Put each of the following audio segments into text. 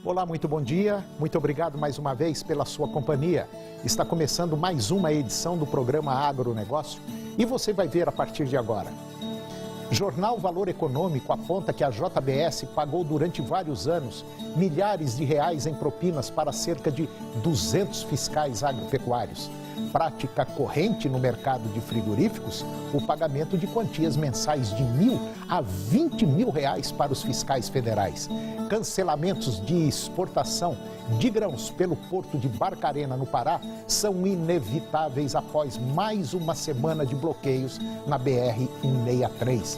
Olá, muito bom dia. Muito obrigado mais uma vez pela sua companhia. Está começando mais uma edição do programa Agronegócio e você vai ver a partir de agora. Jornal Valor Econômico aponta que a JBS pagou durante vários anos milhares de reais em propinas para cerca de 200 fiscais agropecuários. Prática corrente no mercado de frigoríficos, o pagamento de quantias mensais de R$1.000 a R$20.000 para os fiscais federais. Cancelamentos de exportação de grãos pelo porto de Barcarena, no Pará, são inevitáveis após mais uma semana de bloqueios na BR-163.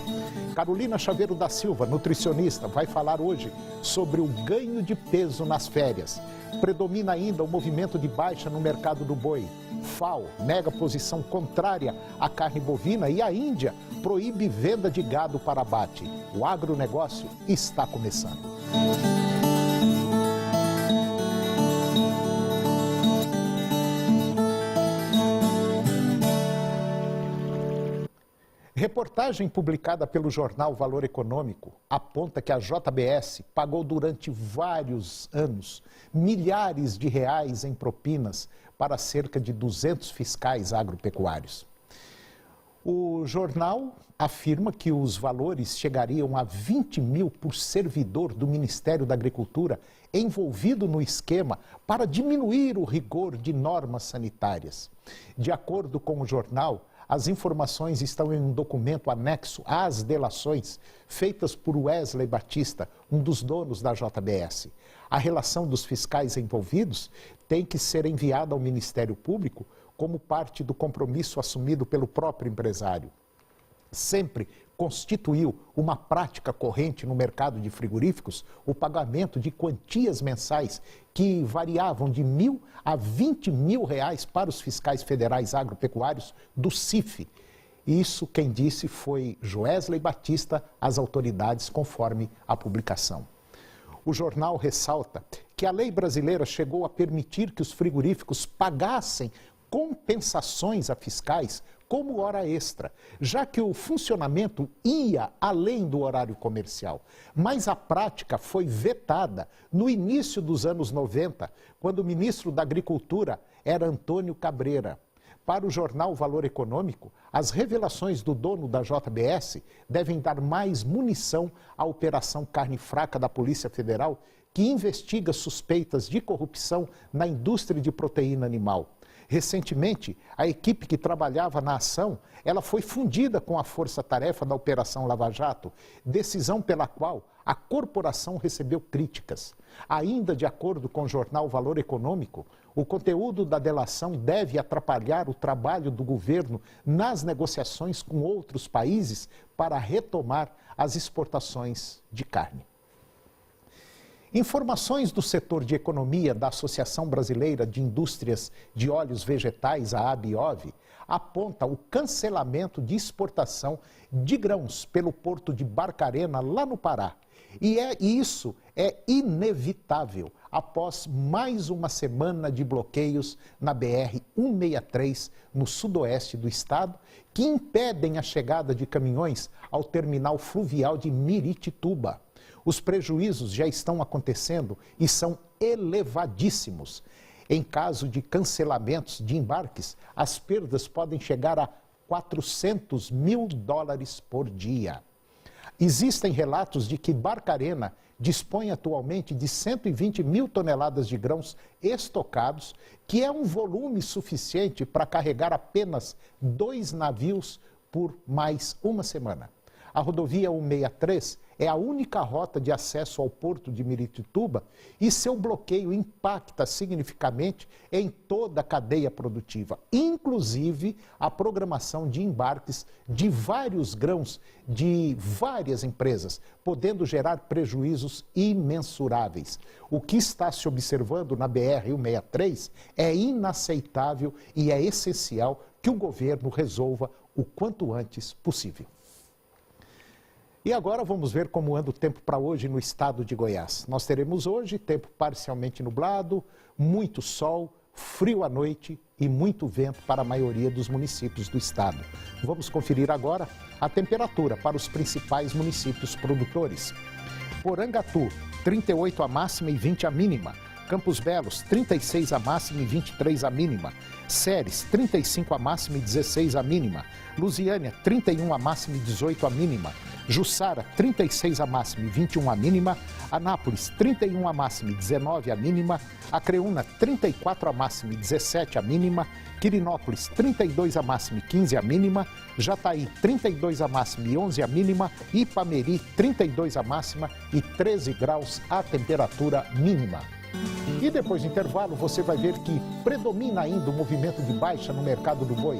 Carolina Chaveiro da Silva, nutricionista, vai falar hoje sobre o ganho de peso nas férias. Predomina ainda o movimento de baixa no mercado do boi. FAO nega posição contrária à carne bovina e a Índia proíbe venda de gado para abate. O agronegócio está começando. Reportagem publicada pelo jornal Valor Econômico aponta que a JBS pagou durante vários anos milhares de reais em propinas para cerca de 200 fiscais agropecuários. O jornal afirma que os valores chegariam a 20 mil por servidor do Ministério da Agricultura envolvido no esquema para diminuir o rigor de normas sanitárias. De acordo com o jornal, as informações estão em um documento anexo às delações feitas por Wesley Batista, um dos donos da JBS. A relação dos fiscais envolvidos tem que ser enviada ao Ministério Público como parte do compromisso assumido pelo próprio empresário. Sempre constituiu uma prática corrente no mercado de frigoríficos o pagamento de quantias mensais que variavam de R$1.000 a R$20.000 para os fiscais federais agropecuários do CIF. Isso quem disse foi Wesley Batista às autoridades, conforme a publicação. O jornal ressalta que a lei brasileira chegou a permitir que os frigoríficos pagassem compensações a fiscais como hora extra, já que o funcionamento ia além do horário comercial. Mas a prática foi vetada no início dos anos 90, quando o ministro da Agricultura era Antônio Cabreira. Para o jornal Valor Econômico, as revelações do dono da JBS devem dar mais munição à Operação Carne Fraca da Polícia Federal, que investiga suspeitas de corrupção na indústria de proteína animal. Recentemente, a equipe que trabalhava na ação, ela foi fundida com a força-tarefa da Operação Lava Jato, decisão pela qual a corporação recebeu críticas. Ainda de acordo com o jornal Valor Econômico, o conteúdo da delação deve atrapalhar o trabalho do governo nas negociações com outros países para retomar as exportações de carne. Informações do setor de economia da Associação Brasileira de Indústrias de Óleos Vegetais, a ABIOV, aponta o cancelamento de exportação de grãos pelo porto de Barcarena, lá no Pará. E isso é inevitável após mais uma semana de bloqueios na BR-163, no sudoeste do estado, que impedem a chegada de caminhões ao terminal fluvial de Miritituba. Os prejuízos já estão acontecendo e são elevadíssimos. Em caso de cancelamentos de embarques, as perdas podem chegar a $400 mil por dia. Existem relatos de que Barcarena dispõe atualmente de 120 mil toneladas de grãos estocados, que é um volume suficiente para carregar apenas 2 navios por mais uma semana. A rodovia 163 é a única rota de acesso ao porto de Miritituba e seu bloqueio impacta significativamente em toda a cadeia produtiva, inclusive a programação de embarques de vários grãos de várias empresas, podendo gerar prejuízos imensuráveis. O que está se observando na BR-163 é inaceitável e é essencial que o governo resolva o quanto antes possível. E agora vamos ver como anda o tempo para hoje no estado de Goiás. Nós teremos hoje tempo parcialmente nublado, muito sol, frio à noite e muito vento para a maioria dos municípios do estado. Vamos conferir agora a temperatura para os principais municípios produtores. Porangatu, 38 a máxima e 20 a mínima. Campos Belos, 36 a máxima e 23 a mínima. Ceres, 35 a máxima e 16 a mínima. Lusiânia, 31 a máxima e 18 a mínima. Jussara, 36 a máxima e 21 a mínima. Anápolis, 31 a máxima e 19 a mínima. Acreúna, 34 a máxima e 17 a mínima. Quirinópolis, 32 a máxima e 15 a mínima. Jataí, 32 a máxima e 11 a mínima. Ipameri, 32 a máxima e 13 graus a temperatura mínima. E depois do intervalo, você vai ver que predomina ainda o movimento de baixa no mercado do boi.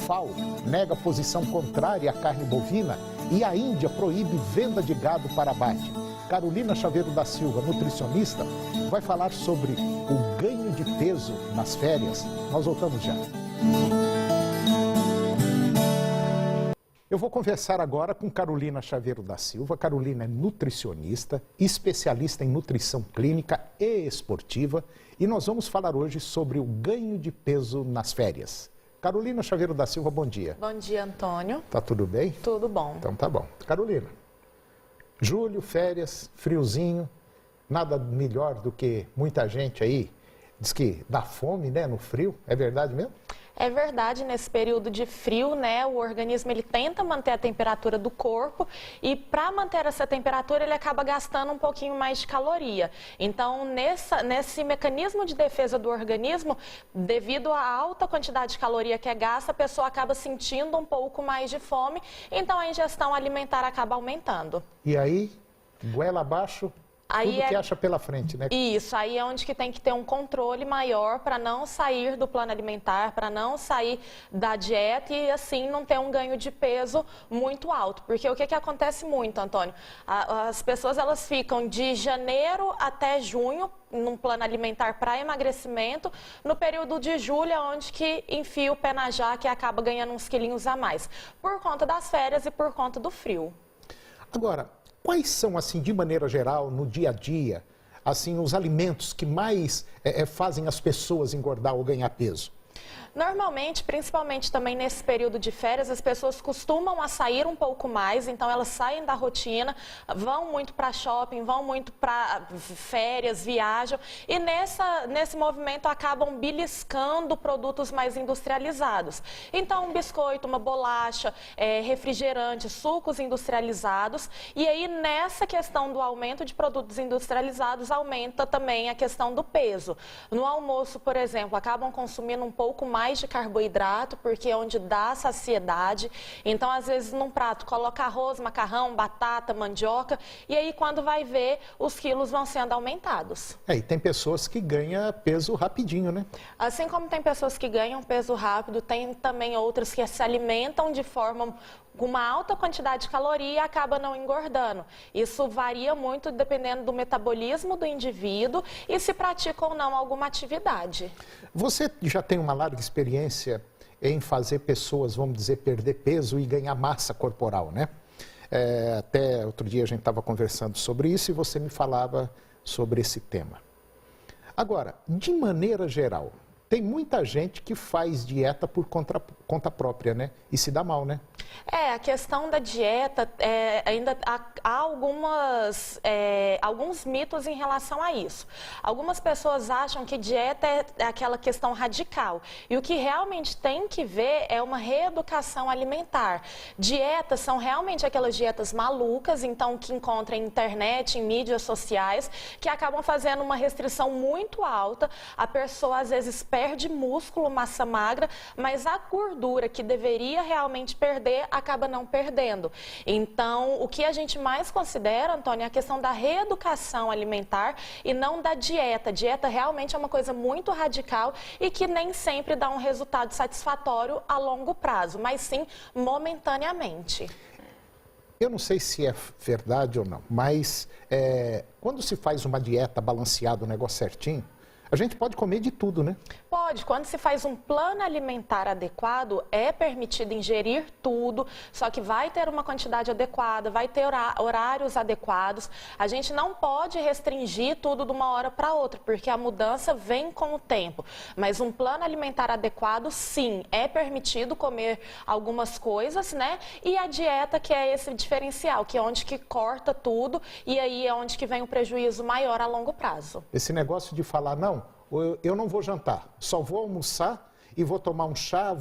FAO nega posição contrária à carne bovina e a Índia proíbe venda de gado para abate. Carolina Chaveiro da Silva, nutricionista, vai falar sobre o ganho de peso nas férias. Nós voltamos já. Eu vou conversar agora com Carolina Chaveiro da Silva. Carolina é nutricionista, especialista em nutrição clínica e esportiva. E nós vamos falar hoje sobre o ganho de peso nas férias. Carolina Chaveiro da Silva, bom dia. Bom dia, Antônio. Tá tudo bem? Tudo bom. Então tá bom. Carolina, julho, férias, friozinho, nada melhor do que muita gente aí diz que dá fome, né, no frio. É verdade mesmo? É verdade, nesse período de frio, né, o organismo ele tenta manter a temperatura do corpo e para manter essa temperatura ele acaba gastando um pouquinho mais de caloria. Então, nesse mecanismo de defesa do organismo, devido à alta quantidade de caloria que é gasta, a pessoa acaba sentindo um pouco mais de fome, então a ingestão alimentar acaba aumentando. E aí, goela abaixo, tudo que acha pela frente, né? Isso, aí é onde que tem que ter um controle maior para não sair do plano alimentar, para não sair da dieta e assim não ter um ganho de peso muito alto. Porque o que acontece muito, Antônio? As pessoas elas ficam de janeiro até junho num plano alimentar para emagrecimento, no período de julho é onde que enfia o pé na jaca e acaba ganhando uns quilinhos a mais, por conta das férias e por conta do frio. Agora, quais são, assim, de maneira geral, no dia a dia, assim, os alimentos que mais fazem as pessoas engordar ou ganhar peso? Normalmente, principalmente também nesse período de férias, as pessoas costumam a sair um pouco mais, então elas saem da rotina, vão muito para shopping, vão muito para férias, viajam e nesse movimento acabam beliscando produtos mais industrializados. Então, um biscoito, uma bolacha, refrigerante, sucos industrializados e aí nessa questão do aumento de produtos industrializados aumenta também a questão do peso. No almoço, por exemplo, acabam consumindo um pouco mais de carboidrato, porque é onde dá saciedade. Então, às vezes, num prato, coloca arroz, macarrão, batata, mandioca, e aí, quando vai ver, os quilos vão sendo aumentados. E tem pessoas que ganham peso rapidinho, né? Assim como tem pessoas que ganham peso rápido, tem também outras que se alimentam de forma com uma alta quantidade de caloria e acaba não engordando. Isso varia muito dependendo do metabolismo do indivíduo e se pratica ou não alguma atividade. Você já tem uma larga experiência em fazer pessoas, vamos dizer, perder peso e ganhar massa corporal, né? Até outro dia a gente estava conversando sobre isso e você me falava sobre esse tema. Agora, de maneira geral, tem muita gente que faz dieta por conta própria, né? E se dá mal, né? A questão da dieta, ainda há alguns mitos em relação a isso. Algumas pessoas acham que dieta é aquela questão radical. E o que realmente tem que ver é uma reeducação alimentar. Dietas são realmente aquelas dietas malucas, então que encontra em internet, em mídias sociais, que acabam fazendo uma restrição muito alta. A pessoa às vezes perde músculo, massa magra, mas a gordura que deveria realmente perder, acaba não perdendo. Então, o que a gente mais considera, Antônio, é a questão da reeducação alimentar e não da dieta. A dieta realmente é uma coisa muito radical e que nem sempre dá um resultado satisfatório a longo prazo, mas sim momentaneamente. Eu não sei se é verdade ou não, mas quando se faz uma dieta balanceada, o negócio certinho, a gente pode comer de tudo, né? Pode, quando se faz um plano alimentar adequado, é permitido ingerir tudo, só que vai ter uma quantidade adequada, vai ter horários adequados. A gente não pode restringir tudo de uma hora para outra, porque a mudança vem com o tempo. Mas um plano alimentar adequado, sim, é permitido comer algumas coisas, né? E a dieta, que é esse diferencial, que é onde que corta tudo e aí é onde que vem o prejuízo maior a longo prazo. Esse negócio de falar, não, eu não vou jantar, só vou almoçar e vou tomar um chá,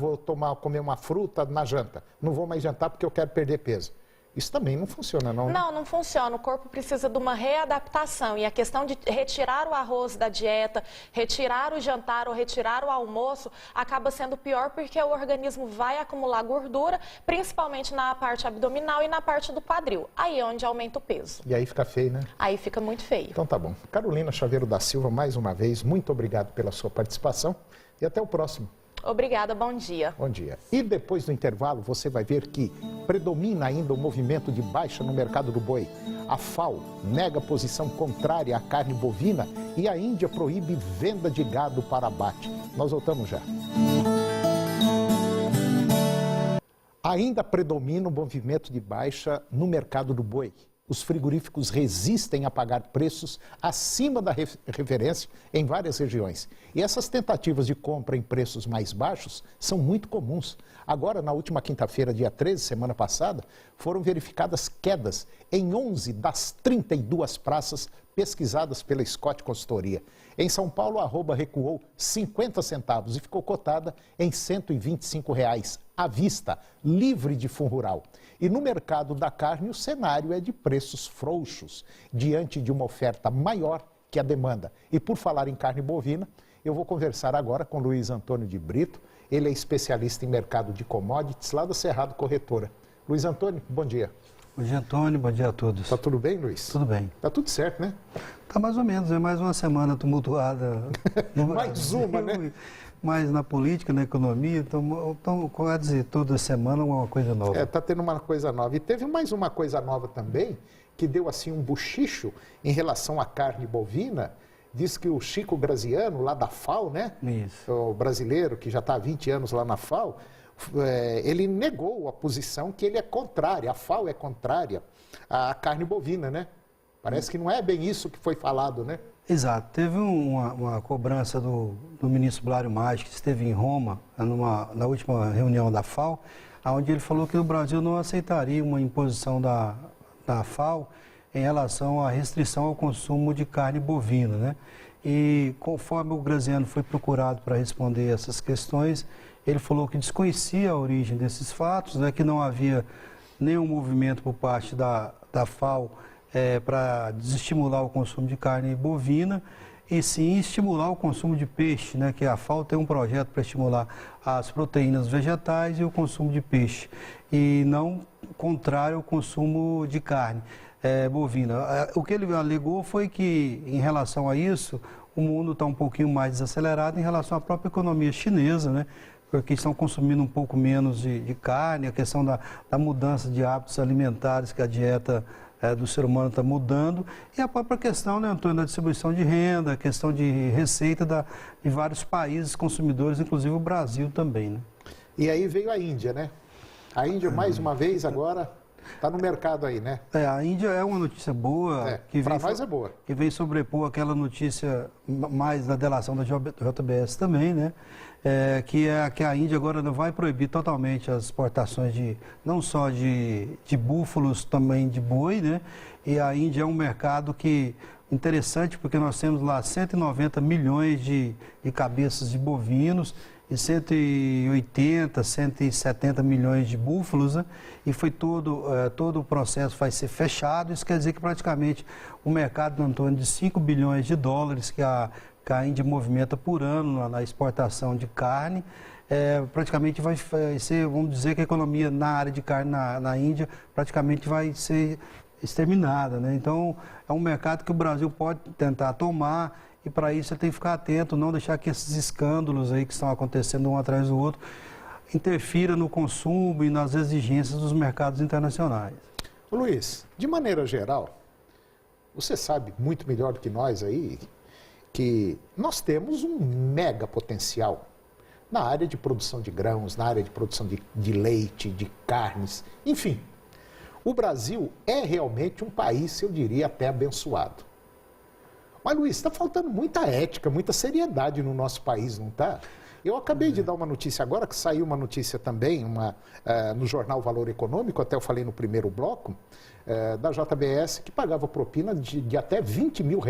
comer uma fruta na janta. Não vou mais jantar porque eu quero perder peso. Isso também não funciona, não? Não, não funciona. O corpo precisa de uma readaptação. E a questão de retirar o arroz da dieta, retirar o jantar ou retirar o almoço, acaba sendo pior porque o organismo vai acumular gordura, principalmente na parte abdominal e na parte do quadril. Aí é onde aumenta o peso. E aí fica feio, né? Aí fica muito feio. Então tá bom. Carolina Chaveiro da Silva, mais uma vez, muito obrigado pela sua participação e até o próximo. Obrigada, bom dia. Bom dia. E depois do intervalo, você vai ver que predomina ainda o movimento de baixa no mercado do boi. A FAO nega a posição contrária à carne bovina e a Índia proíbe venda de gado para abate. Nós voltamos já. Ainda predomina o movimento de baixa no mercado do boi. Os frigoríficos resistem a pagar preços acima da referência em várias regiões. E essas tentativas de compra em preços mais baixos são muito comuns. Agora, na última quinta-feira, dia 13, semana passada, foram verificadas quedas em 11 das 32 praças pesquisadas pela Scott Consultoria. Em São Paulo, a arroba recuou 50 centavos e ficou cotada em R$ 125 à vista, livre de fundo rural. E no mercado da carne, o cenário é de preços frouxos, diante de uma oferta maior que a demanda. E por falar em carne bovina, eu vou conversar agora com Luiz Antônio de Brito. Ele é especialista em mercado de commodities lá da Cerrado Corretora. Luiz Antônio, bom dia. Bom dia, Antônio. Bom dia a todos. Tá tudo bem, Luiz? Tudo bem. Tá tudo certo, né? Tá mais ou menos, é mais uma semana tumultuada. Mais uma, né? Mas na política, na economia, então, quer dizer, toda semana uma coisa nova. É, tá tendo uma coisa nova. E teve mais uma coisa nova também, que deu assim um buchicho em relação à carne bovina. Diz que o Chico Graziano, lá da FAO, né? Isso. O brasileiro que já está há 20 anos lá na FAO, ele negou a posição que ele é contrário, a FAO é contrária à carne bovina, né? Parece que não é bem isso que foi falado, né? Exato. Teve uma cobrança do ministro Blário Maggi, que esteve em Roma, na última reunião da FAO, onde ele falou que o Brasil não aceitaria uma imposição da FAO em relação à restrição ao consumo de carne bovina, né? E conforme o Graziano foi procurado para responder essas questões, ele falou que desconhecia a origem desses fatos, né, que não havia nenhum movimento por parte da FAO para desestimular o consumo de carne bovina e sim estimular o consumo de peixe, né, que a FAO tem um projeto para estimular as proteínas vegetais e o consumo de peixe, e não contrário ao consumo de carne bovina. O que ele alegou foi que, em relação a isso, o mundo está um pouquinho mais desacelerado em relação à própria economia chinesa, né? Porque estão consumindo um pouco menos de carne, a questão da mudança de hábitos alimentares que a dieta do ser humano está mudando, e a própria questão, né, Antônio, da distribuição de renda, a questão de receita de vários países consumidores, inclusive o Brasil também, né? E aí veio a Índia, né? A Índia, mais uma vez, agora está no mercado aí, né? A Índia é uma notícia boa. Para nós é boa. Que vem sobrepor aquela notícia mais da delação da JBS também, né? Que a Índia agora não vai proibir totalmente as exportações não só de búfalos, também de boi, né? E a Índia é um mercado interessante, porque nós temos lá 190 milhões de cabeças de bovinos e 180, 170 milhões de búfalos, né? E foi todo o processo vai ser fechado. Isso quer dizer que praticamente o mercado, Antônio, de 5 bilhões de dólares que a Índia movimenta por ano na exportação de carne, praticamente vai ser, vamos dizer que a economia na área de carne na Índia praticamente vai ser exterminada, né? Então, é um mercado que o Brasil pode tentar tomar, e para isso ele tem que ficar atento, não deixar que esses escândalos aí que estão acontecendo um atrás do outro interfira no consumo e nas exigências dos mercados internacionais. Luiz, de maneira geral, você sabe muito melhor do que nós aí, que nós temos um mega potencial na área de produção de grãos, na área de produção de leite, de carnes, enfim. O Brasil é realmente um país, eu diria, até abençoado. Mas, Luiz, está faltando muita ética, muita seriedade no nosso país, não está? Eu acabei de dar uma notícia agora, que saiu uma notícia também no jornal Valor Econômico, até eu falei no primeiro bloco, da JBS, que pagava propina de até R$20 mil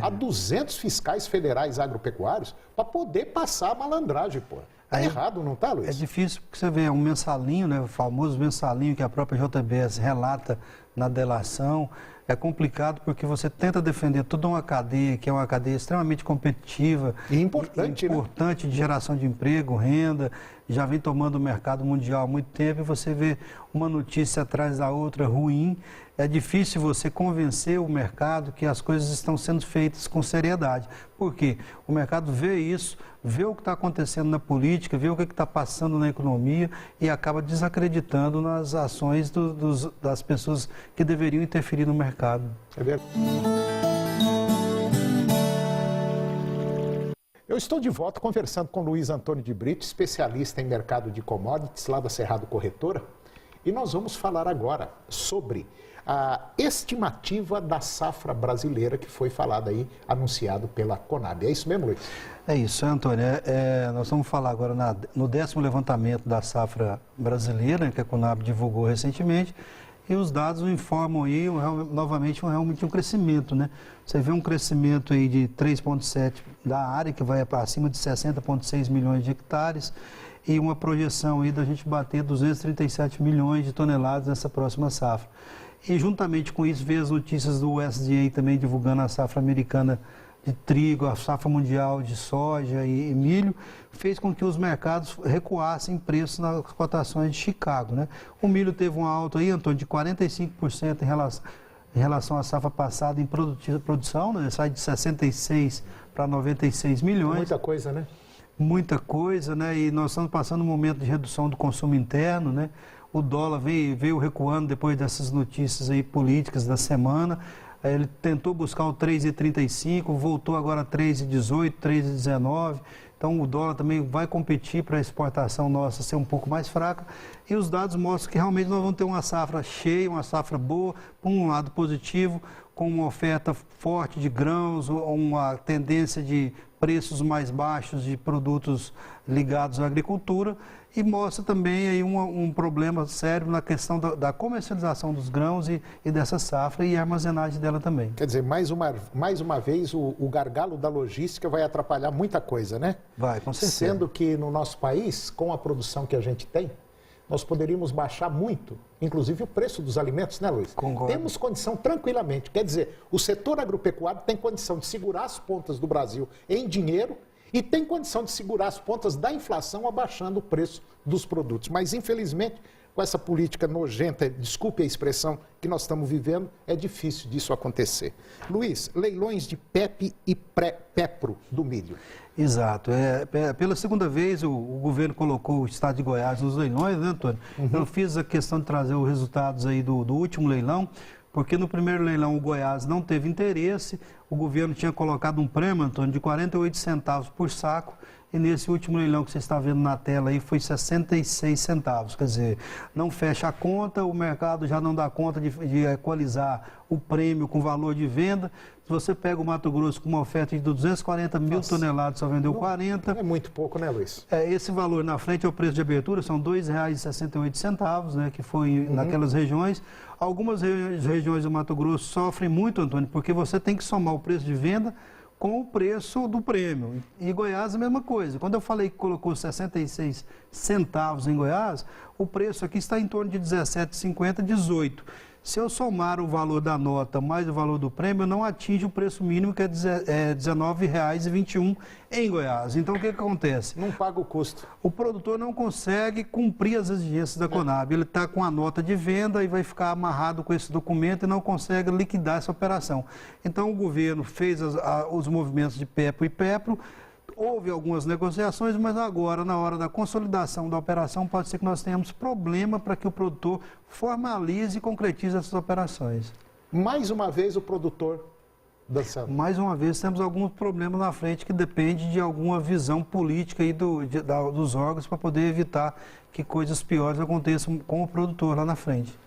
a 200 fiscais federais agropecuários para poder passar a malandragem, pô. Tá errado, não tá, Luiz? É difícil porque você vê um mensalinho, né, o famoso mensalinho que a própria JBS relata na delação. É complicado porque você tenta defender toda uma cadeia, que é uma cadeia extremamente competitiva. E importante, importante, né? De geração de emprego, renda, já vem tomando o mercado mundial há muito tempo e você vê uma notícia atrás da outra ruim. É difícil você convencer o mercado que as coisas estão sendo feitas com seriedade. Por quê? O mercado vê isso, vê o que está acontecendo na política, vê o que está passando na economia e acaba desacreditando nas ações das pessoas que deveriam interferir no mercado. É verdade. Eu estou de volta conversando com Luiz Antônio de Brito, especialista em mercado de commodities lá da Cerrado Corretora, e nós vamos falar agora sobre a estimativa da safra brasileira que foi falada aí, anunciado pela Conab. É isso mesmo, Luiz? É isso, Antônio. Nós vamos falar agora no 10º levantamento da safra brasileira, que a Conab divulgou recentemente, e os dados informam aí novamente realmente um crescimento, né? Você vê um crescimento aí de 3,7% da área, que vai para acima de 60,6 milhões de hectares, e uma projeção aí da gente bater 237 milhões de toneladas nessa próxima safra. E juntamente com isso, veio as notícias do USDA também divulgando a safra americana de trigo, a safra mundial de soja e milho, fez com que os mercados recuassem preços nas cotações de Chicago, né? O milho teve uma alta aí, Antônio, de 45% em relação à safra passada em produção, né? Sai de 66 para 96 milhões. Muita coisa, né? Muita coisa, né? E nós estamos passando um momento de redução do consumo interno, né? O dólar veio recuando depois dessas notícias aí políticas da semana. Ele tentou buscar o 3,35, voltou agora a 3,18, 3,19. Então o dólar também vai competir para a exportação nossa ser um pouco mais fraca. E os dados mostram que realmente nós vamos ter uma safra cheia, uma safra boa, por um lado positivo, com uma oferta forte de grãos, uma tendência de preços mais baixos de produtos ligados à agricultura, e mostra também aí um problema sério na questão da comercialização dos grãos e dessa safra e a armazenagem dela também. Quer dizer, mais uma vez o gargalo da logística vai atrapalhar muita coisa, né? Vai, com certeza. Sendo que no nosso país, com a produção que a gente tem, nós poderíamos baixar muito, inclusive o preço dos alimentos, né, Luiz? Concordo. Temos condição tranquilamente. Quer dizer, o setor agropecuário tem condição de segurar as pontas do Brasil em dinheiro e tem condição de segurar as pontas da inflação abaixando o preço dos produtos. Mas, infelizmente, com essa política nojenta, desculpe a expressão, que nós estamos vivendo, é difícil disso acontecer. Luiz, leilões de PEP e PEPRO do milho. Exato. Pela segunda vez, o governo colocou o estado de Goiás nos leilões, né, Antônio? Eu fiz a questão de trazer os resultados aí do último leilão, porque no primeiro leilão o Goiás não teve interesse, o governo tinha colocado um prêmio, Antônio, de 48 centavos por saco, e nesse último leilão que você está vendo na tela aí foi 66 centavos. Quer dizer, não fecha a conta, o mercado já não dá conta de equalizar o prêmio com valor de venda. Se você pega o Mato Grosso com uma oferta de 240 mil toneladas, só vendeu 40. É muito pouco, né, Luiz? Esse valor na frente é o preço de abertura, são R$ 2,68, né, que foi naquelas regiões. Algumas regiões do Mato Grosso sofrem muito, Antônio, porque você tem que somar o preço de venda com o preço do prêmio. E Goiás a mesma coisa. Quando eu falei que colocou 66 centavos em Goiás, o preço aqui está em torno de 17,50, 18. Se eu somar o valor da nota mais o valor do prêmio, não atinge o preço mínimo, que é R$ 19,21 em Goiás. Então, o que acontece? Não paga o custo. O produtor não consegue cumprir as exigências da Conab. Ele está com a nota de venda e vai ficar amarrado com esse documento e não consegue liquidar essa operação. Então, o governo fez os movimentos de PEPRO e PEPRO. Houve algumas negociações, mas agora, na hora da consolidação da operação, pode ser que nós tenhamos problema para que o produtor formalize e concretize essas operações. Mais uma vez, o produtor dançando. Mais uma vez, temos alguns problemas na frente que depende de alguma visão política aí dos órgãos para poder evitar que coisas piores aconteçam com o produtor lá na frente.